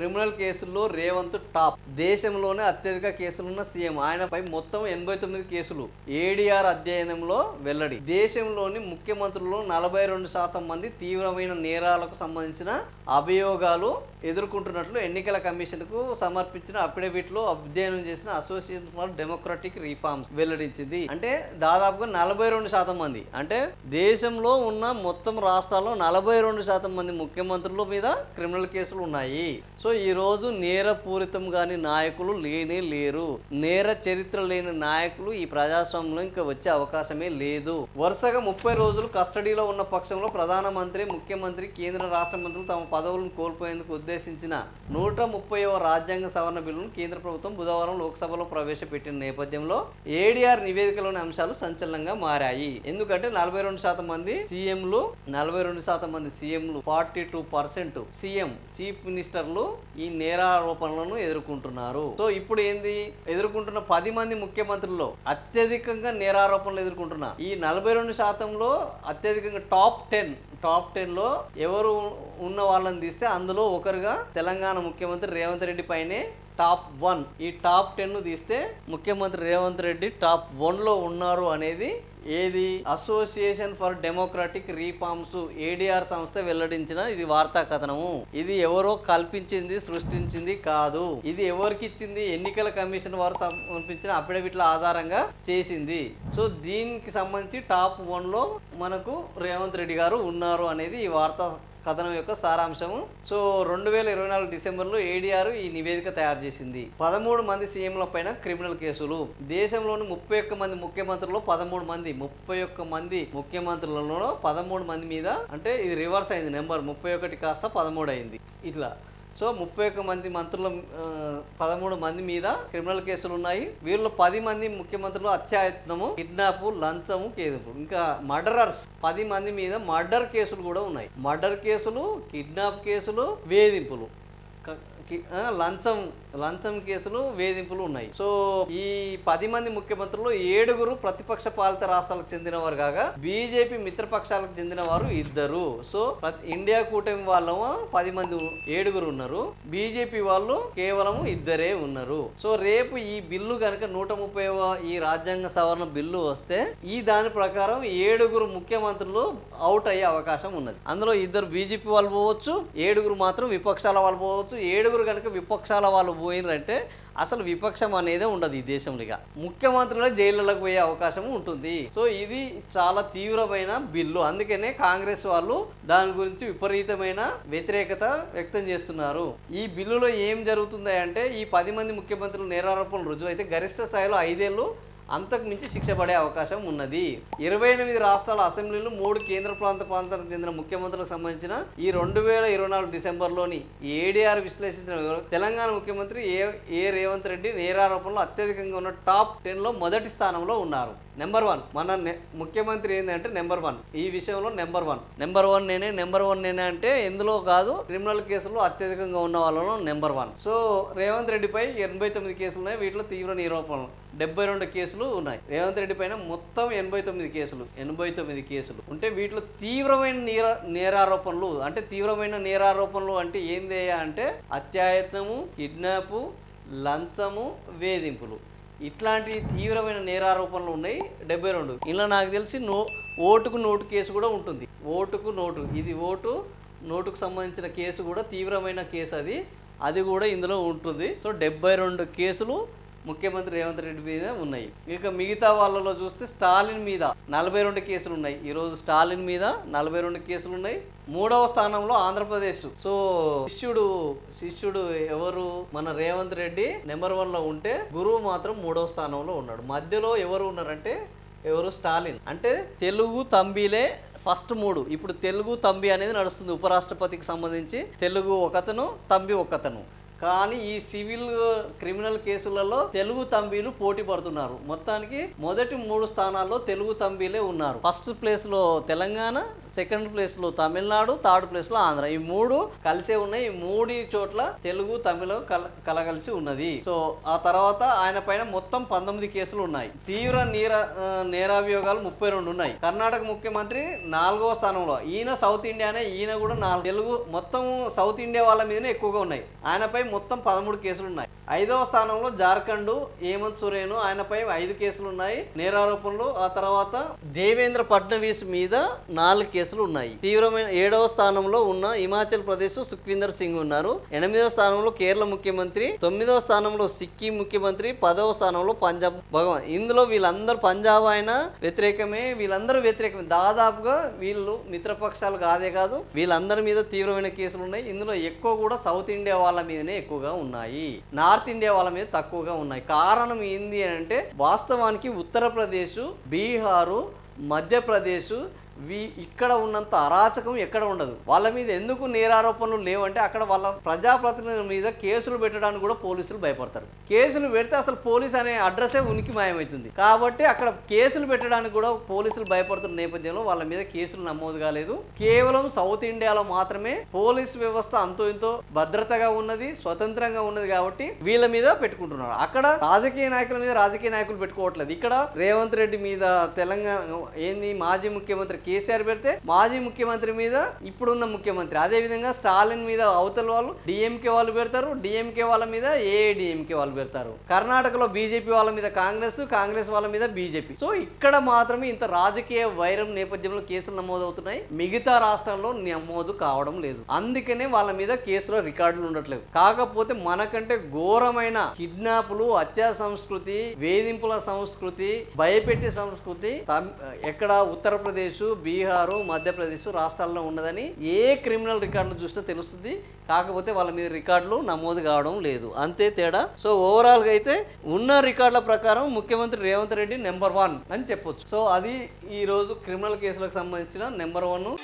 Criminal కేసుల్లో Revanth top. దేశంలోనే అత్యధిక కేసులున్న సీఎం. ఆయనపై మొత్తం 89 కేసులు ఏడీఆర్ అధ్యయనంలో వెల్లడి. దేశంలోని ముఖ్యమంత్రుల్లో 42% మంది తీవ్రమైన నేరాలకు సంబంధించిన అభియోగాలు ఎదుర్కొంటున్నట్లు ఎన్నికల కమిషన్ కు సమర్పించిన అఫిడవిట్ లో అధ్యయనం చేసిన అసోసియేషన్ ఫర్ డెమోక్రటిక్ రిఫార్మ్స్ వెల్లడించింది. అంటే దాదాపుగా 42% మంది, అంటే దేశంలో ఉన్న మొత్తం రాష్ట్రాల్లో 42% మంది ముఖ్యమంత్రుల మీద క్రిమినల్ కేసులు ఉన్నాయి. సో ఈ రోజు నేరపూరితం కాని నాయకులు లేనే లేరు. నేర చరిత్ర లేని నాయకులు ఈ ప్రజాస్వామ్యంలో ఇంకా వచ్చే అవకాశమే లేదు. వరుసగా 30 రోజులు కస్టడీలో ఉన్న పక్షంలో ప్రధానమంత్రి, ముఖ్యమంత్రి, కేంద్ర రాష్ట్ర మంత్రులు తమ పదవులను కోల్పోయేందుకు ఉద్దేశించిన 130వ రాజ్యాంగ సవరణ బిల్లును కేంద్ర ప్రభుత్వం బుధవారం లోక్సభలో ప్రవేశపెట్టిన నేపథ్యంలో ఏడీఆర్ నివేదికలోని అంశాలు సంచలనంగా మారాయి. ఎందుకంటే 42% మంది సీఎంలు, 42% మంది సీఎంలు, 42% సీఎం చీఫ్ మినిస్టర్లు ఈ నేరారోపణలను ఎదుర్కొంటున్నారు. సో ఇప్పుడు ఏంది, ఎదుర్కొంటున్న 10 మంది ముఖ్యమంత్రుల్లో అత్యధికంగా నేరారోపణలు ఎదుర్కొంటున్న ఈ 42%లో అత్యధికంగా టాప్ 10లో ఎవరు ఉన్న వాళ్ళని తీస్తే అందులో ఒకరుగా తెలంగాణ ముఖ్యమంత్రి రేవంత్ రెడ్డి పైనే టాప్ 1. ఈ టాప్ 10 తీస్తే ముఖ్యమంత్రి రేవంత్ రెడ్డి టాప్ 1లో ఉన్నారు అనేది ఏది association for democratic reforms ADR సంస్థ వెల్లడించిన ఇది వార్తా కథనము. ఇది ఎవరో కల్పించింది, సృష్టించింది కాదు. ఇది ఎవరికి ఇచ్చింది, ఎన్నికల కమిషన్ వారు సమర్పించిన అఫిడవిట్ల ఆధారంగా చేసింది. సో దీనికి సంబంధించి టాప్ 1లో మనకు రేవంత్ రెడ్డి గారు ఉన్నారు అనేది ఈ వార్తా కథనం యొక్క సారాంశము. సో 2024 డిసెంబర్లో ఏడీఆర్ ఈ నివేదిక తయారు చేసింది. 13 మంది సీఎంల పైన క్రిమినల్ కేసులు. దేశంలోని 31 మంది ముఖ్యమంత్రుల్లో 13 మంది, 31 మంది ముఖ్యమంత్రులలో 13 మంది మీద, అంటే ఇది రివర్స్ అయింది, నెంబర్ 31 కాస్త 13 అయింది ఇట్లా. సో 31 మంది మంత్రుల 13 మంది మీద క్రిమినల్ కేసులు ఉన్నాయి. వీళ్ళు 10 మంది ముఖ్యమంత్రులు అత్యాయత్నము, కిడ్నాప్, లంచము, కేసులు. ఇంకా మర్డరర్స్ 10 మంది మీద మర్డర్ కేసులు కూడా ఉన్నాయి. మర్డర్ కేసులు, కిడ్నాప్ కేసులు, వేధింపులు, లంచం కేసులు, వేధింపులు ఉన్నాయి. సో ఈ 10 మంది ముఖ్యమంత్రులు 7 ప్రతిపక్ష పాలిత రాష్ట్రాలకు చెందిన వారు కాగా బీజేపీ మిత్రపక్షాలకు చెందిన వారు 2. సో ఇండియా కూటమి వాళ్ళు 10 మంది 7 ఉన్నారు. బీజేపీ వాళ్ళు కేవలం 2 ఉన్నారు. సో రేపు ఈ బిల్లు కనుక 130వ ఈ రాజ్యాంగ సవరణ బిల్లు వస్తే ఈ దాని ప్రకారం 7 ముఖ్యమంత్రులు అవుట్ అయ్యే అవకాశం ఉన్నది. అందులో 2 బీజేపీ వాళ్ళు పోవచ్చు, 7 మాత్రం విపక్షాల వాళ్ళు పోవచ్చు. 7 కనుక విపక్షాల వాళ్ళు పోయినరంటే అసలు విపక్షం అనేదే ఉండదు ఈ దేశంలో. ఇక ముఖ్యమంత్రులు జైళ్ళకు పోయే అవకాశం ఉంటుంది. సో ఇది చాలా తీవ్రమైన బిల్లు. అందుకనే కాంగ్రెస్ వాళ్ళు దాని గురించి విపరీతమైన వ్యతిరేకత వ్యక్తం చేస్తున్నారు. ఈ బిల్లులో ఏం జరుగుతుంది అంటే ఈ 10 మంది ముఖ్యమంత్రులు నేరారోపణలు రుజువు అయితే గరిష్ట స్థాయిలో 5 ఏళ్ళు అంతకు మించి శిక్ష పడే అవకాశం ఉన్నది. 28 రాష్ట్రాల అసెంబ్లీలు, 3 కేంద్ర ప్రాంతాలకు చెందిన ముఖ్యమంత్రులకు సంబంధించిన ఈ 2024 డిసెంబర్లోని ఏడీఆర్ విశ్లేషించిన తెలంగాణ ముఖ్యమంత్రి ఏ రేవంత్ రెడ్డి నేరారోపణలో అత్యధికంగా ఉన్న టాప్ 10లో మొదటి స్థానంలో ఉన్నారు. నెంబర్ 1 మన ముఖ్యమంత్రి ఏంటంటే నెంబర్ 1 ఈ విషయంలో నెంబర్ 1 నేనే అంటే ఎందులో కాదు, క్రిమినల్ కేసులు అత్యధికంగా ఉన్న వాళ్ళలో నెంబర్ 1. సో రేవంత్ రెడ్డిపై 89 కేసులు ఉన్నాయి. వీటిలో తీవ్ర నేరారోపణలు 72 కేసులు ఉన్నాయి. రేవంత్ రెడ్డి పైన మొత్తం 89 కేసులు ఉంటే వీటిలో తీవ్రమైన నేరారోపణలు అంటే అంటే ఏంది అంటే అత్యాయత్నము, కిడ్నాపు, లంచము, వేధింపులు, ఇట్లాంటి తీవ్రమైన నేరారోపణలు ఉన్నాయి 72. ఇలా నాకు తెలిసి ఓటుకు నోటు కేసు కూడా ఉంటుంది. ఓటుకు నోటు, ఇది నోటుకు సంబంధించిన కేసు కూడా తీవ్రమైన కేసు, అది కూడా ఇందులో ఉంటుంది. సో 72 కేసులు ముఖ్యమంత్రి రేవంత్ రెడ్డి మీద ఉన్నాయి. ఇక మిగతా వాళ్ళలో చూస్తే స్టాలిన్ మీద 42 కేసులు ఉన్నాయి. ఈరోజు స్టాలిన్ మీద 42 కేసులు ఉన్నాయి. 3వ స్థానంలో ఆంధ్రప్రదేశ్. సో శిష్యుడు ఎవరు, మన రేవంత్ రెడ్డి నెంబర్ 1లో ఉంటే గురువు మాత్రం 3వ స్థానంలో ఉన్నాడు. మధ్యలో ఎవరు ఉన్నారంటే స్టాలిన్. అంటే తెలుగు తంబిలే ఫస్ట్ 3. ఇప్పుడు తెలుగు తంబి అనేది నడుస్తుంది. ఉపరాష్ట్రపతికి సంబంధించి తెలుగు ఒకతను, తంబి ఒకతను. కానీ ఈ సివిల్ క్రిమినల్ కేసులలో తెలుగు తంబీలు పోటీ పడుతున్నారు. మొత్తానికి మొదటి 3 స్థానాల్లో తెలుగు తంబీలే ఉన్నారు. ఫస్ట్ ప్లేస్ లో తెలంగాణ, సెకండ్ ప్లేస్ లో తమిళనాడు, థర్డ్ ప్లేస్ లో ఆంధ్ర. ఈ 3 కలిసే ఉన్నాయి. ఈ 3 చోట్ల తెలుగు తమిళ కలగలిసి ఉన్నది. సో ఆ తర్వాత ఆయన పైన మొత్తం 19 కేసులు ఉన్నాయి. తీవ్ర నేరాభియోగాలు 32 ఉన్నాయి. కర్ణాటక ముఖ్యమంత్రి 4వ స్థానంలో. ఈయన సౌత్ ఇండియానే, ఈయన కూడా 4 తెలుగు మొత్తం సౌత్ ఇండియా వాళ్ళ మీదనే ఎక్కువగా ఉన్నాయి. ఆయనపై మొత్తం 13 కేసులు ఉన్నాయి. 5వ స్థానంలో జార్ఖండ్ హేమంత్ సోరెన్, ఆయనపై 5 కేసులు ఉన్నాయి నేరారోపణలు. ఆ తర్వాత దేవేంద్ర ఫడ్నవీస్ మీద 4 కేసులు ఉన్నాయి. తీవ్రమైన 7వ స్థానంలో ఉన్న హిమాచల్ ప్రదేశ్ సుఖ్వీందర్ సింగ్ ఉన్నారు. 8వ స్థానంలో కేరళ ముఖ్యమంత్రి, 9వ స్థానంలో సిక్కిం ముఖ్యమంత్రి, 10వ స్థానంలో పంజాబ్ భగవాన్. ఇందులో వీళ్ళందరూ పంజాబ్ ఆయన వ్యతిరేకమే, వీళ్ళందరూ వ్యతిరేకమే. దాదాపుగా వీళ్ళు మిత్రపక్షాలు కాదే కాదు, వీళ్ళందరి మీద తీవ్రమైన కేసులు ఉన్నాయి. ఇందులో ఎక్కువ కూడా సౌత్ ఇండియా వాళ్ళ మీదనే ఎక్కువగా ఉన్నాయి, నార్త్ ఇండియా వాళ్ళ మీద తక్కువగా ఉన్నాయి. కారణం ఏంది అంటే వాస్తవానికి ఉత్తరప్రదేశ్, బీహారు, మధ్యప్రదేశ్ ఇక్కడ ఉన్నంత అరాచకం ఎక్కడ ఉండదు. వాళ్ళ మీద ఎందుకు నేరారోపణలు లేవంటే అక్కడ వాళ్ళ ప్రజాప్రతినిధుల మీద కేసులు పెట్టడానికి కూడా పోలీసులు భయపడతారు. కేసులు పెడితే అసలు పోలీస్ అనే అడ్రస్సే ఉనికి మాయమవుతుంది. కాబట్టి అక్కడ కేసులు పెట్టడానికి కూడా పోలీసులు భయపడుతున్న నేపథ్యంలో వాళ్ళ మీద కేసులు నమోదు కాలేదు. కేవలం సౌత్ ఇండియాలో మాత్రమే పోలీస్ వ్యవస్థ అంతో ఇంతో భద్రతగా ఉన్నది, స్వతంత్రంగా ఉన్నది. కాబట్టి వీళ్ళ మీద పెట్టుకుంటున్నారు. అక్కడ రాజకీయ నాయకుల మీద రాజకీయ నాయకులు పెట్టుకోవట్లేదు. ఇక్కడ రేవంత్ రెడ్డి మీద తెలంగాణ ఏంది మాజీ ముఖ్యమంత్రి కేసీఆర్ పెడితే మాజీ ముఖ్యమంత్రి మీద ఇప్పుడున్న ముఖ్యమంత్రి, అదే విధంగా స్టాలిన్ మీద అవతల వాళ్ళు డిఎంకే వాళ్ళు పెడతారు, డిఎంకే వాళ్ళ మీద ఏఐడిఎంకే వాళ్ళు పెడతారు. కర్ణాటకలో బీజేపీ వాళ్ళ మీద కాంగ్రెస్, కాంగ్రెస్ వాళ్ళ మీద బీజేపీ. సో ఇక్కడ మాత్రమే ఇంత రాజకీయ వైరం నేపథ్యంలో కేసులు నమోదవుతున్నాయి. మిగతా రాష్ట్రాల్లో నమోదు కావడం లేదు. అందుకనే వాళ్ళ మీద కేసులో రికార్డులు ఉండట్లేదు. కాకపోతే మనకంటే ఘోరమైన కిడ్నాపులు, హత్యా సంస్కృతి, వేధింపుల సంస్కృతి, భయపెట్టే సంస్కృతి ఎక్కడ ఉత్తరప్రదేశ్, బీహారు, మధ్యప్రదేశ్ రాష్ట్రాల్లో ఉన్నదని ఏ క్రిమినల్ రికార్డులు చూస్తే తెలుస్తుంది. కాకపోతే వాళ్ళ మీద రికార్డులు నమోదు కావడం లేదు, అంతే తేడా. సో ఓవరాల్ గా అయితే ఉన్న రికార్డుల ప్రకారం ముఖ్యమంత్రి రేవంత్ రెడ్డి నెంబర్ 1 అని చెప్పొచ్చు. సో అది ఈ రోజు క్రిమినల్ కేసులకు సంబంధించిన నెంబర్ 1.